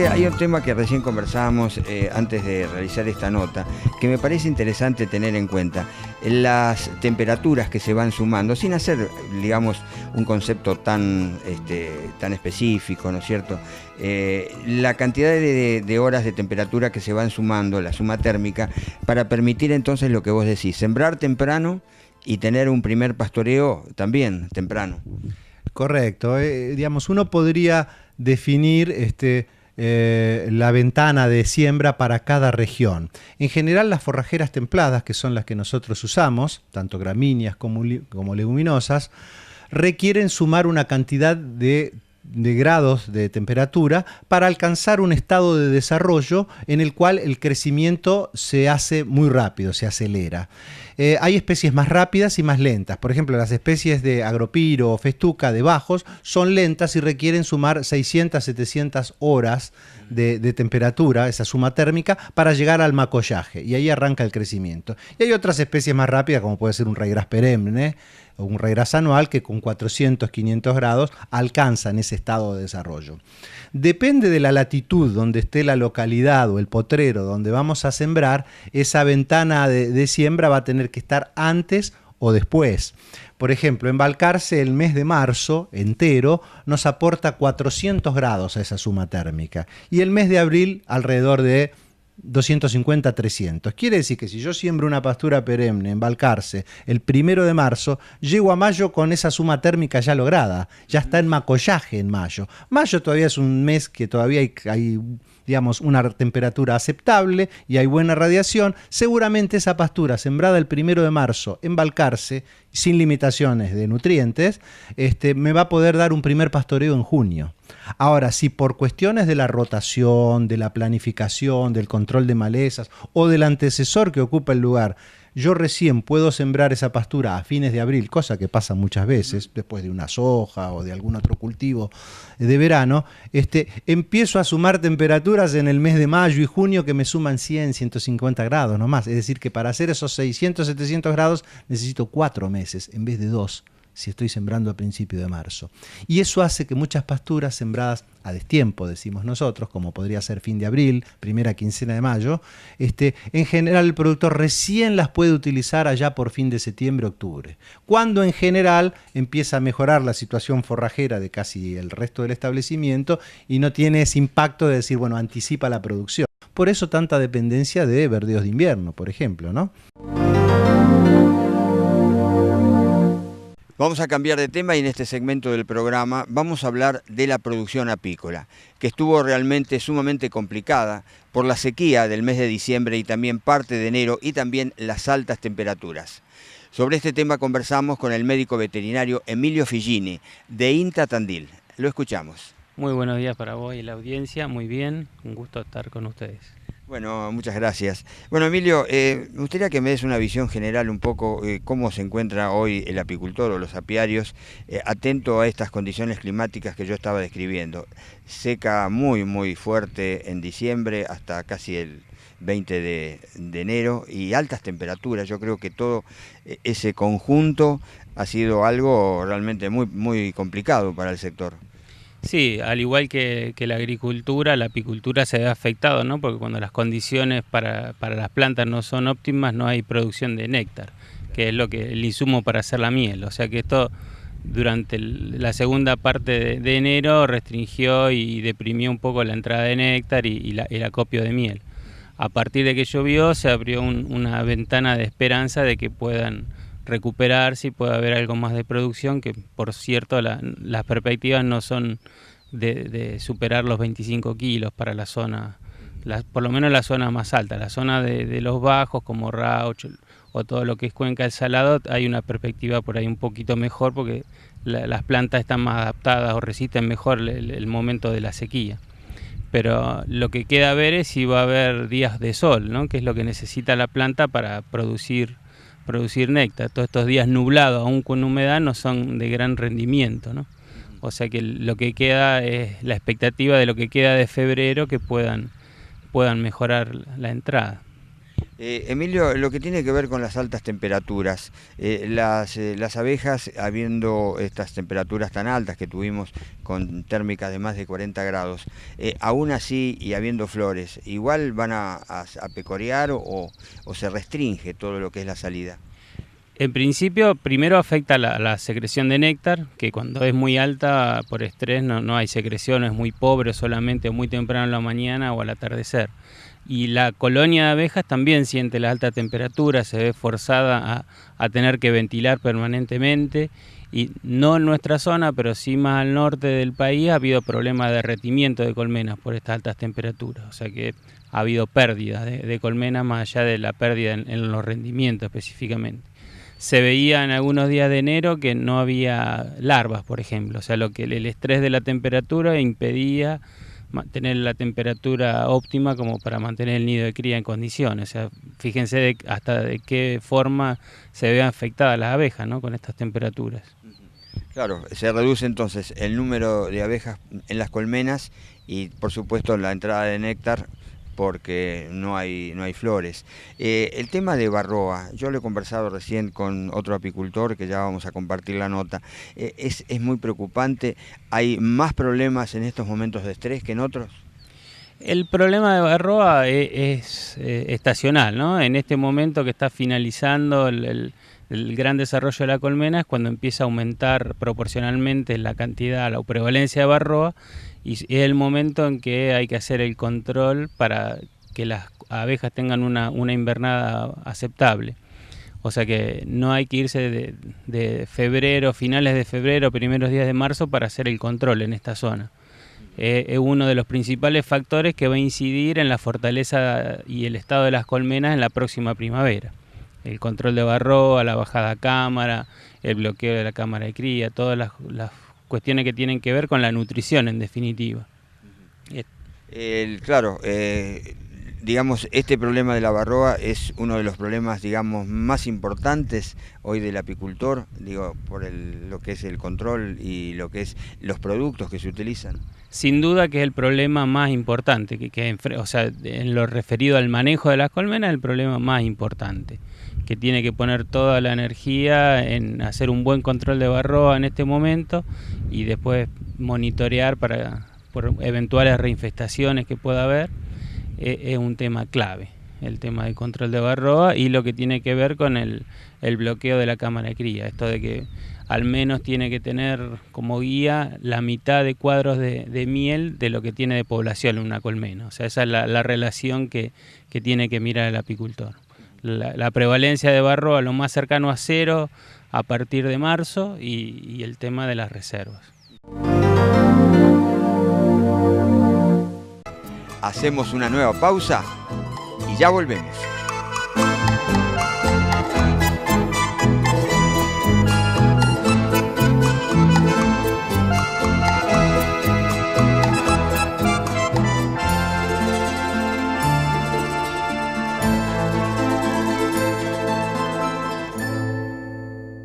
que hay un tema que recién conversábamos antes de realizar esta nota, que me parece interesante tener en cuenta. Las temperaturas que se van sumando, sin hacer, digamos, un concepto tan específico, ¿no es cierto? La cantidad de horas de temperatura que se van sumando, la suma térmica, para permitir entonces lo que vos decís, sembrar temprano y tener un primer pastoreo también temprano. Correcto. Digamos, uno podría definir la ventana de siembra para cada región. En general, las forrajeras templadas, que son las que nosotros usamos, tanto gramíneas como leguminosas, requieren sumar una cantidad de grados de temperatura para alcanzar un estado de desarrollo en el cual el crecimiento se hace muy rápido, se acelera. Hay especies más rápidas y más lentas. Por ejemplo, las especies de agropiro o festuca de bajos son lentas y requieren sumar 600, 700 horas de temperatura, esa suma térmica, para llegar al macollaje. Y ahí arranca el crecimiento. Y hay otras especies más rápidas, como puede ser un raygrass perenne o un raygrass anual, que con 400, 500 grados alcanzan ese estado de desarrollo. Depende de la latitud donde esté la localidad o el potrero donde vamos a sembrar, esa ventana de siembra va a tener que estar antes o después. Por ejemplo, en Balcarce el mes de marzo entero nos aporta 400 grados a esa suma térmica y el mes de abril alrededor de 250, 300. Quiere decir que si yo siembro una pastura perenne en Balcarce el 1 de marzo, llego a mayo con esa suma térmica ya lograda, ya está en macollaje en mayo. Mayo todavía es un mes que todavía hay digamos, una temperatura aceptable y hay buena radiación. Seguramente esa pastura sembrada el 1 de marzo en Balcarce, sin limitaciones de nutrientes, me va a poder dar un primer pastoreo en junio. Ahora, si por cuestiones de la rotación, de la planificación, del control de malezas o del antecesor que ocupa el lugar, yo recién puedo sembrar esa pastura a fines de abril, cosa que pasa muchas veces, después de una soja o de algún otro cultivo de verano, empiezo a sumar temperaturas en el mes de mayo y junio que me suman 100, 150 grados nomás. Es decir, que para hacer esos 600, 700 grados necesito 4 meses en vez de 2. Si estoy sembrando a principio de marzo. Y eso hace que muchas pasturas sembradas a destiempo, decimos nosotros, como podría ser fin de abril, primera quincena de mayo, en general el productor recién las puede utilizar allá por fin de septiembre, octubre, cuando en general empieza a mejorar la situación forrajera de casi el resto del establecimiento y no tiene ese impacto de decir, bueno, anticipa la producción. Por eso tanta dependencia de verdeos de invierno, por ejemplo, ¿no? Vamos a cambiar de tema y en este segmento del programa vamos a hablar de la producción apícola, que estuvo realmente sumamente complicada por la sequía del mes de diciembre y también parte de enero y también las altas temperaturas. Sobre este tema conversamos con el médico veterinario Emilio Figini, de INTA Tandil. Lo escuchamos. Muy buenos días para vos y la audiencia, muy bien, un gusto estar con ustedes. Bueno, muchas gracias. Bueno, Emilio, me gustaría que me des una visión general un poco cómo se encuentra hoy el apicultor o los apiarios atento a estas condiciones climáticas que yo estaba describiendo. Seca muy, muy fuerte en diciembre hasta casi el 20 de enero y altas temperaturas. Yo creo que todo ese conjunto ha sido algo realmente muy, muy complicado para el sector. Sí, al igual que la agricultura, la apicultura se ve afectado, ¿no? Porque cuando las condiciones para las plantas no son óptimas, no hay producción de néctar, que es el insumo para hacer la miel. O sea que esto durante la segunda parte de enero restringió y deprimió un poco la entrada de néctar y el acopio de miel. A partir de que llovió se abrió una ventana de esperanza de que puedan recuperarse y pueda haber algo más de producción, que por cierto las perspectivas no son de superar los 25 kilos para la zona, por lo menos la zona más alta, la zona de los bajos como Rauch o todo lo que es Cuenca del Salado, hay una perspectiva por ahí un poquito mejor porque las plantas están más adaptadas o resisten mejor el momento de la sequía. Pero lo que queda ver es si va a haber días de sol, ¿no? Que es lo que necesita la planta para producir néctar. Todos estos días nublados, aún con humedad, no son de gran rendimiento, ¿no? O sea que lo que queda es la expectativa de lo que queda de febrero, que puedan mejorar la entrada. Emilio, lo que tiene que ver con las altas temperaturas, las abejas, habiendo estas temperaturas tan altas que tuvimos con térmicas de más de 40 grados, aún así y habiendo flores, ¿igual van a pecorear o se restringe todo lo que es la salida? En principio, primero afecta la secreción de néctar, que cuando es muy alta por estrés no hay secreción, es muy pobre, solamente muy temprano en la mañana o al atardecer. Y la colonia de abejas también siente la alta temperatura, se ve forzada a tener que ventilar permanentemente, y no en nuestra zona, pero sí más al norte del país ha habido problemas de derretimiento de colmenas por estas altas temperaturas, o sea que ha habido pérdida de colmenas más allá de la pérdida en los rendimientos específicamente. Se veía en algunos días de enero que no había larvas, por ejemplo, o sea, lo que el estrés de la temperatura impedía mantener la temperatura óptima como para mantener el nido de cría en condiciones. O sea, fíjense hasta de qué forma se ven afectadas las abejas, ¿no?, con estas temperaturas. Claro, se reduce entonces el número de abejas en las colmenas y por supuesto la entrada de néctar, porque no hay flores. El tema de varroa, yo lo he conversado recién con otro apicultor, que ya vamos a compartir la nota, es muy preocupante. ¿Hay más problemas en estos momentos de estrés que en otros? El problema de varroa es estacional, ¿no? En este momento que está finalizando el gran desarrollo de la colmena es cuando empieza a aumentar proporcionalmente la cantidad, la prevalencia de varroa, y es el momento en que hay que hacer el control para que las abejas tengan una invernada aceptable. O sea que no hay que irse de febrero, finales de febrero, primeros días de marzo para hacer el control en esta zona. Es uno de los principales factores que va a incidir en la fortaleza y el estado de las colmenas en la próxima primavera. El control de varroa, la bajada a cámara, el bloqueo de la cámara de cría, todas las cuestiones que tienen que ver con la nutrición en definitiva. Claro, digamos, este problema de la varroa es uno de los problemas, digamos, más importantes hoy del apicultor, digo, por lo que es el control y lo que es los productos que se utilizan. Sin duda que es el problema más importante, o sea, en lo referido al manejo de las colmenas, el problema más importante, que tiene que poner toda la energía en hacer un buen control de varroa en este momento y después monitorear por eventuales reinfestaciones que pueda haber. Es un tema clave, el tema del control de varroa y lo que tiene que ver con el bloqueo de la cámara de cría, esto de que al menos tiene que tener como guía la mitad de cuadros de miel de lo que tiene de población en una colmena. O sea, esa es la relación que tiene que mirar el apicultor. La prevalencia de varroa lo más cercano a cero a partir de marzo y el tema de las reservas. Hacemos una nueva pausa y ya volvemos.